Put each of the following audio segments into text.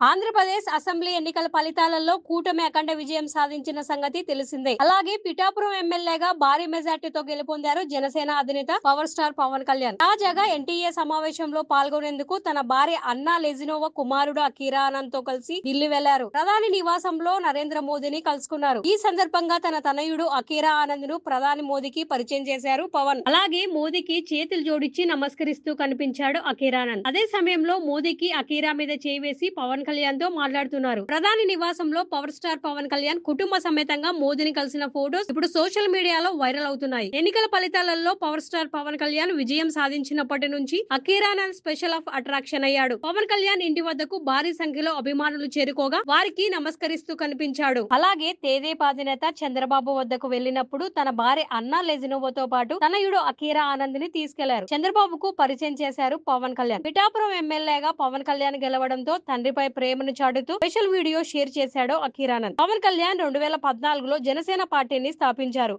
Andhra Pradesh assembly ఎన్నికల ఫలితాలలో కూటమి అఖండ విజయం సాధించిన సంగతి తెలిసిందే. అలాగే పిఠాపురం ఎమ్మెల్యేగా భారీ మెజార్టీతో గెలుపొందారు జనసేన అధినేత పవర్ స్టార్ పవన్ కళ్యాణ్. తాజాగా ఎన్టీఏ సమావేశంలో పాల్గొనేందుకు తన భార్య అన్నా లెజినోవా కుమారుడు అకీరా ఆనంద్ తో కలిసి ఢిల్లీ వెళ్లారు. ప్రధాని నివాసంలో నరేంద్ర మోదీని కలుసుకున్నారు. ఈ సందర్భంగా తన తనయుడు అకీరా ఆనంద్ ను ప్రధాని మోదీకి పరిచయం చేశారు పవన్. అలాగే మోదీకి చేతులు జోడించి నమస్కరిస్తూ కనిపించాడు అకీరా ఆనంద్. అదే సమయంలో మోదీకి అకీరా మీద చేయి వేసి పవన్ కళ్యాణ్ తో మాట్లాడుతున్నారు. ప్రధాని నివాసంలో పవర్ స్టార్ పవన్ కళ్యాణ్ కుటుంబ సమేతంగా మోదీని కలిసిన ఫోటోస్ ఇప్పుడు సోషల్ మీడియాలో వైరల్ అవుతున్నాయి. ఎన్నికల ఫలితాలలో పవర్ స్టార్ పవన్ కళ్యాణ్ విజయం సాధించినప్పటి నుంచి Akira Anand special of attraction అయ్యాడు. పవన్ కళ్యాణ్ ఇంటి వద్దకు భారీ సంఖ్యలో అభిమానులు చేరుకోగా వారికి నమస్కరిస్తూ కనిపించాడు. అలాగే తెదేపా అధినేత చంద్రబాబు వద్దకు వెళ్లినప్పుడు తన భార్య అన్నా లెజినోవాతో పాటు తనయుడు అకీరా ఆనంద్ ని తీసుకెళ్లారు. చంద్రబాబుకు పరిచయం చేశారు పవన్ కళ్యాణ్. పిఠాపురం ఎమ్మెల్యేగా పవన్ కళ్యాణ్ గెలవడంతో తండ్రిపై ప్రేమను చాటుతూ స్పెషల్ వీడియో షేర్ చేశాడు అకీరా ఆనంద్. పవన్ కళ్యాణ్ 2014లో జనసేన పార్టీని స్థాపించారు.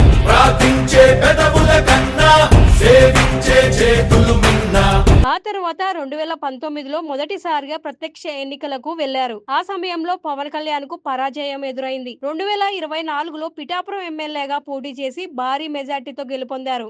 ఆ తరువాత 2019లో మొదటిసారిగా ప్రత్యక్ష ఎన్నికలకు వెళ్లారు. ఆ సమయంలో పవన్ కళ్యాణ్ కు పరాజయం ఎదురైంది. 2024లో పిఠాపురం ఎమ్మెల్యేగా పోటీ చేసి భారీ మెజార్టీతో గెలుపొందారు.